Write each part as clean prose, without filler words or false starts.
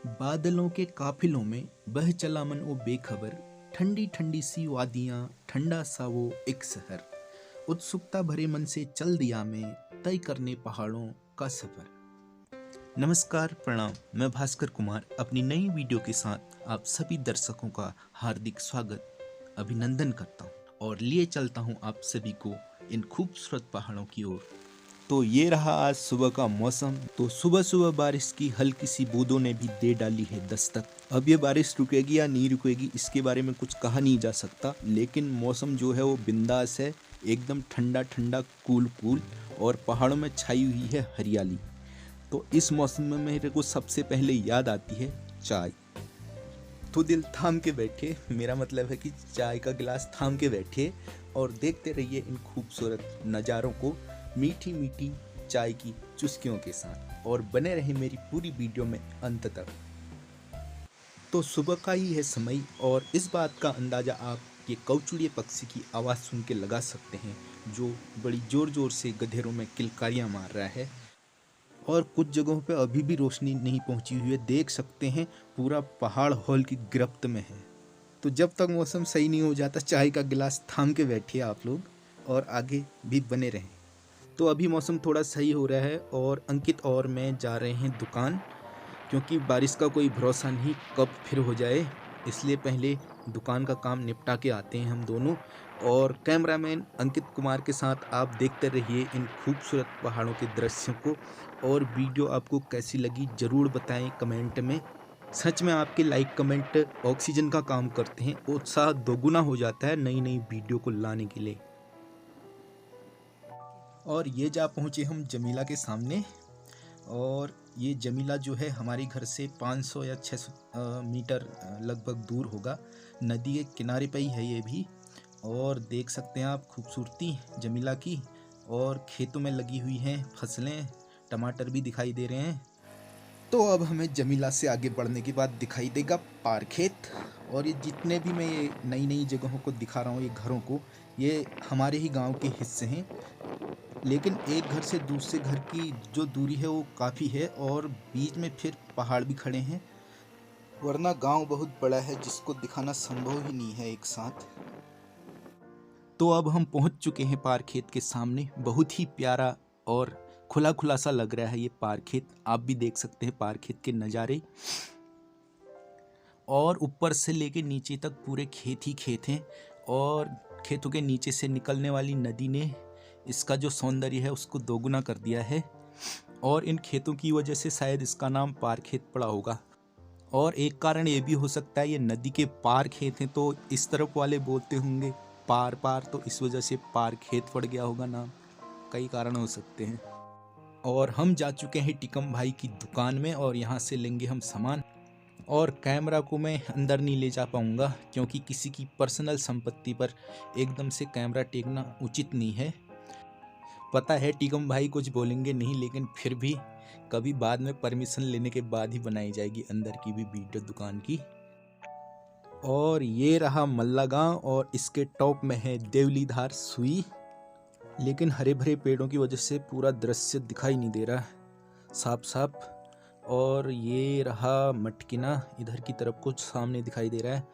बादलों के काफिलों में बह चला मन वो बेखबर। ठंडी ठंडी सी वादियां, ठंडा सा वो एक शहर। उत्सुकता भरे मन से चल दिया मैं, तय करने पहाड़ों का सफर। नमस्कार, प्रणाम। मैं भास्कर कुमार अपनी नई वीडियो के साथ आप सभी दर्शकों का हार्दिक स्वागत अभिनंदन करता हूं और लिए चलता हूं आप सभी को इन खूबसूरत पहाड़ों की ओर। तो ये रहा आज सुबह का मौसम। तो सुबह सुबह बारिश की हल्की सी बूंदों ने भी दे डाली है दस्तक। अब ये बारिश रुकेगी या नहीं रुकेगी इसके बारे में कुछ कहा नहीं जा सकता, लेकिन मौसम जो है वो बिंदास है, एकदम ठंडा ठंडा, कूल कूल, और पहाड़ों में छाई हुई है हरियाली। तो इस मौसम में मेरे को सबसे पहले याद आती है चाय। तो दिल थाम के बैठे, मेरा मतलब है कि चाय का गिलास थाम के बैठे और देखते रहिए इन खूबसूरत नज़ारों को मीठी मीठी चाय की चुस्कियों के साथ, और बने रहे मेरी पूरी वीडियो में अंत तक। तो सुबह का ही है समय, और इस बात का अंदाज़ा आप ये कौचुड़िए पक्षी की आवाज़ सुन के लगा सकते हैं, जो बड़ी ज़ोर ज़ोर से गधेरों में किलकारियाँ मार रहा है। और कुछ जगहों पे अभी भी रोशनी नहीं पहुंची हुई है, देख सकते हैं पूरा पहाड़ हॉल की गिरफ्त में है। तो जब तक मौसम सही नहीं हो जाता, चाय का गिलास थाम के बैठिए आप लोग और आगे भी बने रहें। तो अभी मौसम थोड़ा सही हो रहा है और अंकित और मैं जा रहे हैं दुकान, क्योंकि बारिश का कोई भरोसा नहीं कब फिर हो जाए, इसलिए पहले दुकान का काम निपटा के आते हैं हम दोनों। और कैमरामैन अंकित कुमार के साथ आप देखते रहिए इन खूबसूरत पहाड़ों के दृश्यों को। और वीडियो आपको कैसी लगी ज़रूर बताएं कमेंट में। सच में आपके लाइक कमेंट ऑक्सीजन का काम करते हैं, उत्साह दोगुना हो जाता है नई नई वीडियो को लाने के लिए। और ये जा पहुँचे हम जमीला के सामने, और ये जमीला जो है हमारे घर से 500 या 600 मीटर लगभग दूर होगा। नदी के किनारे पे ही है ये भी, और देख सकते हैं आप खूबसूरती जमीला की। और खेतों में लगी हुई हैं फसलें, टमाटर भी दिखाई दे रहे हैं। तो अब हमें जमीला से आगे बढ़ने के बाद दिखाई देगा पारखेत। और ये जितने भी मैं ये नई नई जगहों को दिखा रहा हूँ, ये घरों को, ये हमारे ही गांव के हिस्से हैं। लेकिन एक घर से दूसरे घर की जो दूरी है वो काफ़ी है, और बीच में फिर पहाड़ भी खड़े हैं, वरना गांव बहुत बड़ा है जिसको दिखाना संभव ही नहीं है एक साथ। तो अब हम पहुंच चुके हैं पारखेत के सामने। बहुत ही प्यारा और खुला खुला सा लग रहा है ये पारखेत। आप भी देख सकते हैं पारखेत के नज़ारे, और ऊपर से लेके नीचे तक पूरे खेत ही खेत हैं। और खेतों के नीचे से निकलने वाली नदी ने इसका जो सौंदर्य है उसको दोगुना कर दिया है, और इन खेतों की वजह से शायद इसका नाम पारखेत पड़ा होगा। और एक कारण ये भी हो सकता है, ये नदी के पार खेत हैं तो इस तरफ वाले बोलते होंगे पार पार, तो इस वजह से पार खेत पड़ गया होगा नाम। कई कारण हो सकते हैं। और हम जा चुके हैं टिकम भाई की दुकान में, और यहाँ से लेंगे हम सामान। और कैमरा को मैं अंदर नहीं ले जा पाऊँगा, क्योंकि किसी की पर्सनल संपत्ति पर एकदम से कैमरा टेकना उचित नहीं है। पता है टिकम भाई कुछ बोलेंगे नहीं, लेकिन फिर भी कभी बाद में परमिशन लेने के बाद ही बनाई जाएगी अंदर की भी वीडियो दुकान की। और ये रहा मल्ला गांव, और इसके टॉप में है देवलीधार सुई। लेकिन हरे भरे पेड़ों की वजह से पूरा दृश्य दिखाई नहीं दे रहा साफ साफ। और ये रहा मटकिना, इधर की तरफ कुछ सामने दिखाई दे रहा है।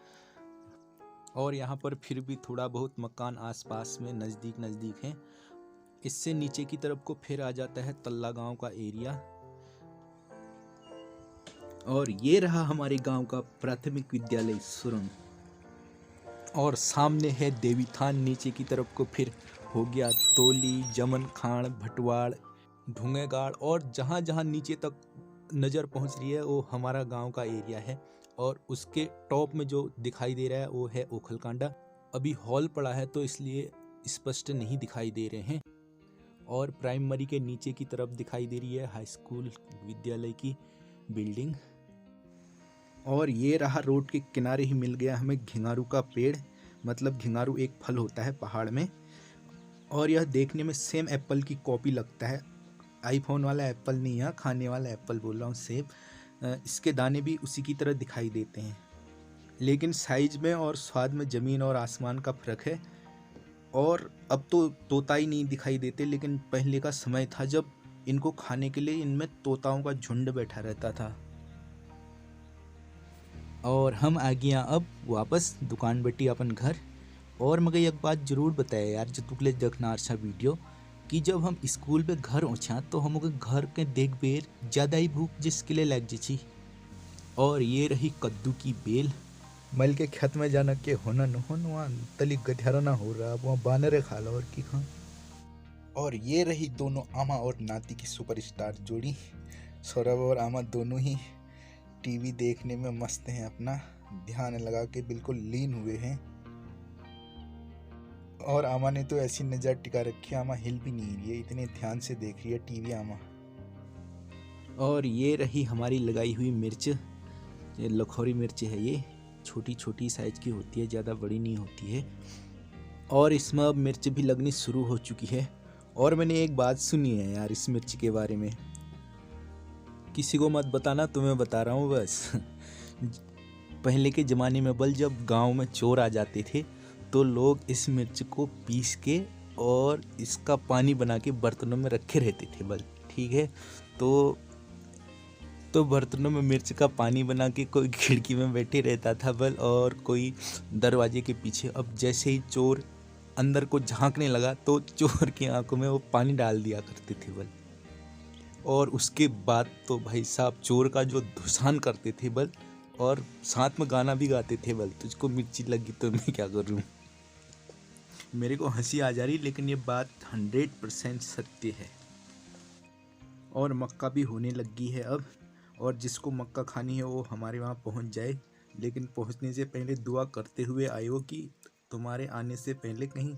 और यहाँ पर फिर भी थोड़ा बहुत मकान आसपास में नज़दीक नज़दीक हैं। इससे नीचे की तरफ को फिर आ जाता है तल्ला गांव का एरिया। और ये रहा हमारे गांव का प्राथमिक विद्यालय सुरंग। और सामने है देवी थान, नीचे की तरफ को फिर हो गया तोली, जमन खान, भटवाड़, ढूंगेगाड़, और जहाँ जहाँ नीचे तक नज़र पहुँच रही है वो हमारा गांव का एरिया है। और उसके टॉप में जो दिखाई दे रहा है वो है ओखलकांडा। अभी हॉल पड़ा है तो इसलिए स्पष्ट नहीं दिखाई दे रहे हैं। और प्राइमरी के नीचे की तरफ दिखाई दे रही है हाई स्कूल विद्यालय की बिल्डिंग। और ये रहा रोड के किनारे ही मिल गया हमें घिंगारू का पेड़, मतलब घिंगारू एक फल होता है पहाड़ में, और यह देखने में सेम एप्पल की कॉपी लगता है। आईफोन वाला एप्पल नहीं है, खाने वाला एप्पल बोल रहा हूँ, सेब। इसके दाने भी उसी की तरह दिखाई देते हैं, लेकिन साइज में और स्वाद में ज़मीन और आसमान का फ़र्क है। और अब तो तोता ही नहीं दिखाई देते, लेकिन पहले का समय था जब इनको खाने के लिए इनमें तोताओं का झुंड बैठा रहता था। और हम आ गया अब वापस दुकान बैठी अपन घर। और मगर एक बात जरूर बताया यार, जो तुकले देखना अच्छा वीडियो कि जब हम स्कूल पे घर ओछा तो हमको घर के देख बेर ज़्यादा ही भूख जिसके लिए लग जी। और ये रही कद्दू की बेल। मल के खेत में जाना के होना न हो वहाँ तली गठियारा ना हो रहा, वहाँ बानरे खा लो और की खा। और ये रही दोनों आमा और नाती की सुपरस्टार जोड़ी। सौरभ और आमा दोनों ही टीवी देखने में मस्त हैं, अपना ध्यान लगा के बिल्कुल लीन हुए हैं। और आमा ने तो ऐसी नजर टिका रखी है, आमा हिल भी नहीं रही है, इतने ध्यान से देख रही है टीवी आमा। और ये रही हमारी लगाई हुई मिर्च, ये लखोरी मिर्च है, ये छोटी छोटी साइज की होती है, ज़्यादा बड़ी नहीं होती है। और इसमें अब मिर्च भी लगनी शुरू हो चुकी है। और मैंने एक बात सुनी है यार इस मिर्च के बारे में, किसी को मत बताना, तुम्हें बता रहा हूँ बस। पहले के ज़माने में बल जब गांव में चोर आ जाते थे तो लोग इस मिर्च को पीस के और इसका पानी बना के बर्तनों में रखे रहते थे बल, ठीक है। तो बर्तनों में मिर्च का पानी बना के कोई खिड़की में बैठे रहता था बल, और कोई दरवाजे के पीछे। अब जैसे ही चोर अंदर को झांकने लगा तो चोर की आंखों में वो पानी डाल दिया करते थे बल। और उसके बाद तो भाई साहब चोर का जो धुसान करते थे बल, और साथ में गाना भी गाते थे बल, तुझको मिर्ची लगी तो मैं क्या करूं। मेरे को हंसी आ जा रही, लेकिन ये बात 100% सत्य है। और मक्का भी होने लगी है अब, और जिसको मक्का खानी है वो हमारे वहाँ पहुँच जाए, लेकिन पहुँचने से पहले दुआ करते हुए आयो कि तुम्हारे आने से पहले कहीं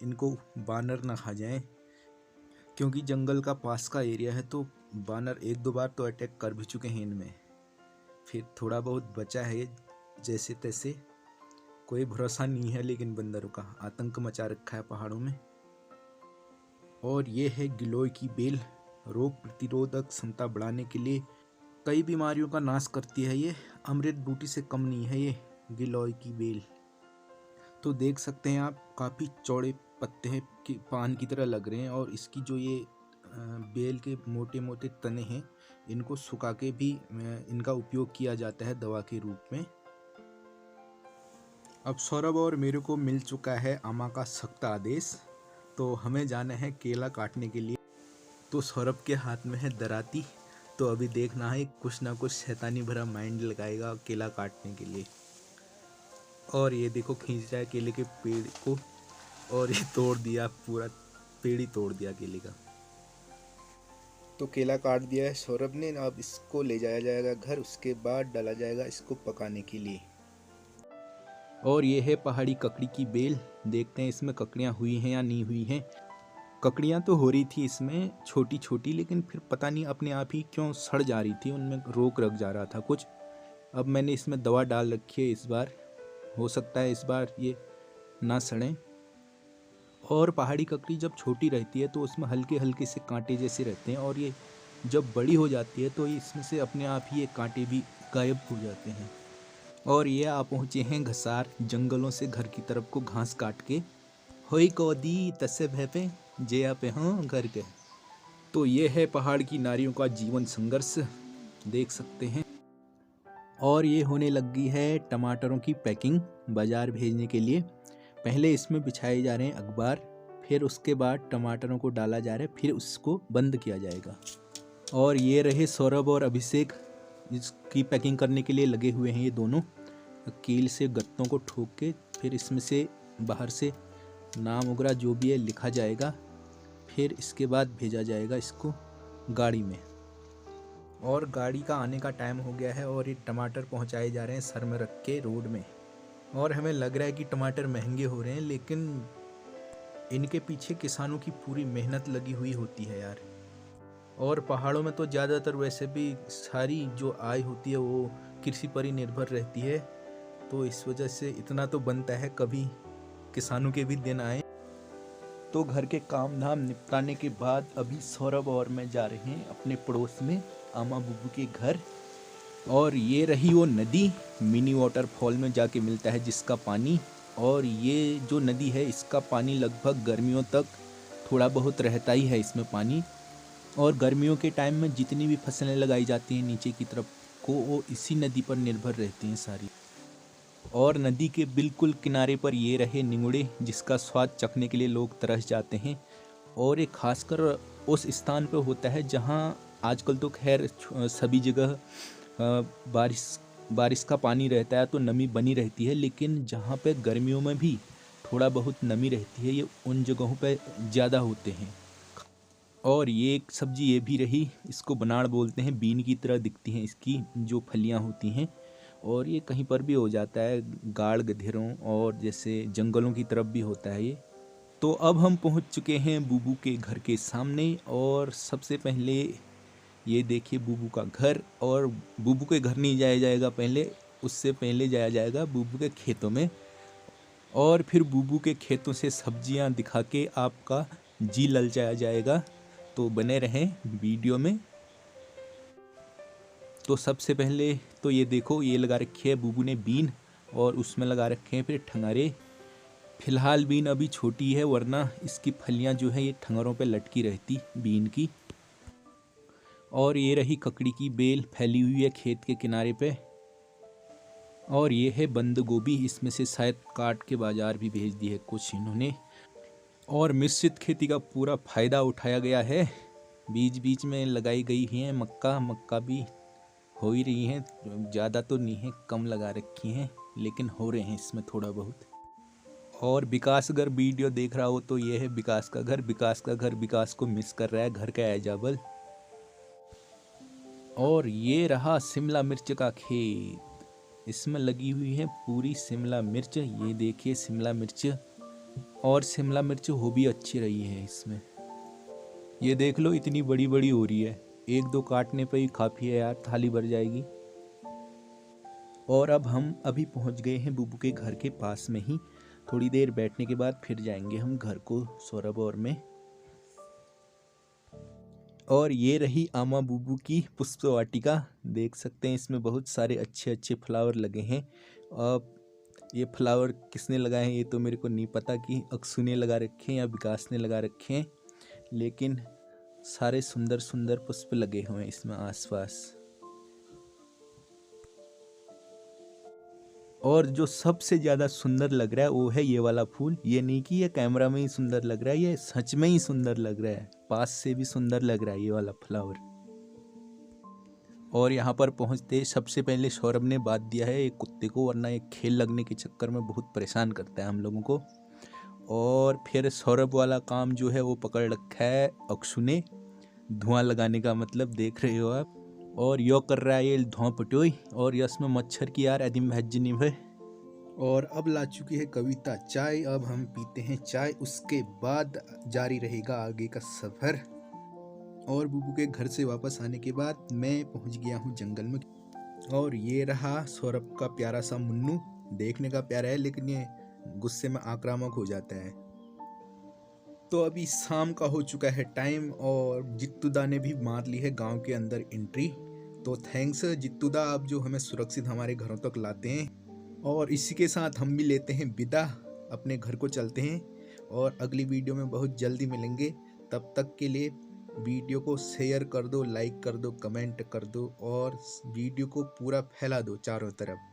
इनको बानर ना खा जाएं, क्योंकि जंगल का पास का एरिया है तो बानर एक दो बार तो अटैक कर भी चुके हैं इनमें। फिर थोड़ा बहुत बचा है जैसे तैसे, कोई भरोसा नहीं है, लेकिन बंदरों का आतंक मचा रखा है पहाड़ों में। और ये है गिलोय की बेल, रोग प्रतिरोधक क्षमता बढ़ाने के लिए कई बीमारियों का नाश करती है। ये अमृत बूटी से कम नहीं है ये गिलोय की बेल। तो देख सकते हैं आप, काफ़ी चौड़े पत्ते हैं कि पान की तरह लग रहे हैं, और इसकी जो ये बेल के मोटे मोटे तने हैं इनको सुखा के भी इनका उपयोग किया जाता है दवा के रूप में। अब सौरभ और मेरे को मिल चुका है आमा का सख्त आदेश, तो हमें जाना है केला काटने के लिए। तो सौरभ के हाथ में है दराती, तो अभी देखना है कुछ ना कुछ शैतानी भरा माइंड लगाएगा केला काटने के लिए। और ये देखो खींच रहा है केले के पेड़ को, और ये तोड़ दिया, पूरा पेड़ ही तोड़ दिया केले का। तो केला काट दिया है सौरभ ने, अब इसको ले जाया जाएगा घर, उसके बाद डाला जाएगा इसको पकाने के लिए। और ये है पहाड़ी ककड़ी की बेल, देखते हैं इसमें ककड़ियाँ हुई हैं या नहीं हुई हैं। ककड़ियाँ तो हो रही थी इसमें छोटी छोटी, लेकिन फिर पता नहीं अपने आप ही क्यों सड़ जा रही थी, उनमें रोक रख जा रहा था कुछ। अब मैंने इसमें दवा डाल रखी है इस बार, हो सकता है इस बार ये ना सड़ें। और पहाड़ी ककड़ी जब छोटी रहती है तो उसमें हल्के हल्के से कांटे जैसे रहते हैं, और ये जब बड़ी हो जाती है तो इसमें से अपने आप ही ये कांटे भी गायब हो जाते हैं। और ये आप पहुँचे हैं घसार, जंगलों से घर की तरफ को घास काट के। होई कौदी तस्से भैपे जे आप हाँ घर के। तो ये है पहाड़ की नारियों का जीवन संघर्ष, देख सकते हैं। और ये होने लगी है टमाटरों की पैकिंग बाज़ार भेजने के लिए। पहले इसमें बिछाए जा रहे हैं अखबार, फिर उसके बाद टमाटरों को डाला जा रहा है, फिर उसको बंद किया जाएगा। और ये रहे सौरभ और अभिषेक, इसकी पैकिंग करने के लिए लगे हुए हैं ये दोनों। कील से गत्तों को ठोक के फिर इसमें से बाहर से नाम वगैरह जो भी है लिखा जाएगा, फिर इसके बाद भेजा जाएगा इसको गाड़ी में। और गाड़ी का आने का टाइम हो गया है, और ये टमाटर पहुंचाए जा रहे हैं सर में रख के रोड में। और हमें लग रहा है कि टमाटर महंगे हो रहे हैं, लेकिन इनके पीछे किसानों की पूरी मेहनत लगी हुई होती है यार। और पहाड़ों में तो ज़्यादातर वैसे भी सारी जो आय होती है वो कृषि पर ही निर्भर रहती है, तो इस वजह से इतना तो बनता है कभी किसानों के भी दिन आए। तो घर के काम धाम निपटाने के बाद अभी सौरभ और मैं जा रहे हैं अपने पड़ोस में आमा बुब्बू के घर। और ये रही वो नदी, मिनी वाटरफॉल में जाके मिलता है जिसका पानी। और ये जो नदी है इसका पानी लगभग गर्मियों तक थोड़ा बहुत रहता ही है इसमें पानी। और गर्मियों के टाइम में जितनी भी फसलें लगाई जाती हैं नीचे की तरफ को वो इसी नदी पर निर्भर रहती हैं सारी। और नदी के बिल्कुल किनारे पर ये रहे निंगुड़े, जिसका स्वाद चखने के लिए लोग तरस जाते हैं। और ये खासकर उस स्थान पर होता है जहाँ आजकल तो खैर सभी जगह बारिश बारिश का पानी रहता है तो नमी बनी रहती है, लेकिन जहाँ पे गर्मियों में भी थोड़ा बहुत नमी रहती है, ये उन जगहों पे ज़्यादा होते हैं। और ये एक सब्जी ये भी रही, इसको बनाड़ बोलते हैं, बीन की तरह दिखती हैं इसकी जो फलियाँ होती हैं। और ये कहीं पर भी हो जाता है, गाड़ गधेरों और जैसे जंगलों की तरफ भी होता है ये। तो अब हम पहुंच चुके हैं बूबू के घर के सामने, और सबसे पहले ये देखिए बूबू का घर। और बूबू के घर नहीं जाया जाएगा पहले, उससे पहले जाया जाएगा बूबू के खेतों में, और फिर बूबू के खेतों से सब्जियां दिखा के आपका जी ललचाया जाएगा। तो बने रहें वीडियो में। तो सबसे पहले तो ये देखो, ये लगा रखी है बूबू ने बीन, और उसमें लगा रखे हैं फिर ठंगारे। फिलहाल बीन अभी छोटी है, वरना इसकी फलियां जो है ये ठंगरों पे लटकी रहती बीन की। और ये रही ककड़ी की बेल फैली हुई है खेत के किनारे पे। और ये है बंद गोभी, इसमें से शायद काट के बाजार भी भेज दी है कुछ इन्होंने। और मिश्रित खेती का पूरा फायदा उठाया गया है। बीच बीच में लगाई गई है मक्का भी हो ही रही है, ज़्यादा तो नहीं है, कम लगा रखी हैं, लेकिन हो रहे हैं इसमें थोड़ा बहुत। और विकास अगर वीडियो देख रहा हो तो ये है विकास का घर। विकास को मिस कर रहा है, घर का एजाबल। और ये रहा शिमला मिर्च का खेत, इसमें लगी हुई है पूरी शिमला मिर्च। ये देखिए शिमला मिर्च, और शिमला मिर्च हो भी अच्छी रही है इसमें। ये देख लो इतनी बड़ी बड़ी हो रही है, एक दो काटने पे ही काफ़ी है यार, थाली भर जाएगी। और अब हम अभी पहुंच गए हैं बूबू के घर के पास में ही। थोड़ी देर बैठने के बाद फिर जाएंगे हम घर को, सौरभ और मैं। और ये रही आमा बूबू की पुष्प वाटिका, देख सकते हैं इसमें बहुत सारे अच्छे अच्छे फ्लावर लगे हैं। अब ये फ्लावर किसने लगाए हैं ये तो मेरे को नहीं पता कि अक्षु ने लगा रखे हैं या विकास ने लगा रखे हैं, लेकिन सारे सुंदर सुंदर पुष्प लगे हुए हैं इसमें आसपास। और जो सबसे ज़्यादा सुंदर लग रहा है वो है ये वाला फूल। ये नहीं कि ये कैमरा में ही सुंदर लग रहा है, ये सच में ही सुंदर लग रहा है, पास से भी सुंदर लग रहा है ये वाला फ्लावर। और यहाँ पर पहुँचते सबसे पहले सौरभ ने बांध दिया है एक कुत्ते को, वरना एक खेल लगने के चक्कर में बहुत परेशान करता है हम लोगों को। और फिर सौरभ वाला काम जो है वो पकड़ रखा है अक्षु ने, धुआं लगाने का, मतलब देख रहे हो आप। और यो कर रहा है ये धुआं पटोई, और यस में मच्छर की यार अदिम भज्जनी है। और अब ला चुकी है कविता चाय, अब हम पीते हैं चाय, उसके बाद जारी रहेगा आगे का सफर। और बूबू के घर से वापस आने के बाद मैं पहुंच गया हूं जंगल में। और ये रहा सौरभ का प्यारा सा मुन्नू, देखने का प्यारा है लेकिन ये गुस्से में आक्रामक हो जाता है। तो अभी शाम का हो चुका है टाइम, और जित्तूदा ने भी मार ली है गांव के अंदर एंट्री। तो थैंक्स जित्तूदा, आप जो हमें सुरक्षित हमारे घरों तक लाते हैं। और इसी के साथ हम भी लेते हैं विदा, अपने घर को चलते हैं। और अगली वीडियो में बहुत जल्दी मिलेंगे, तब तक के लिए वीडियो को शेयर कर दो, लाइक कर दो, कमेंट कर दो, और वीडियो को पूरा फैला दो चारों तरफ।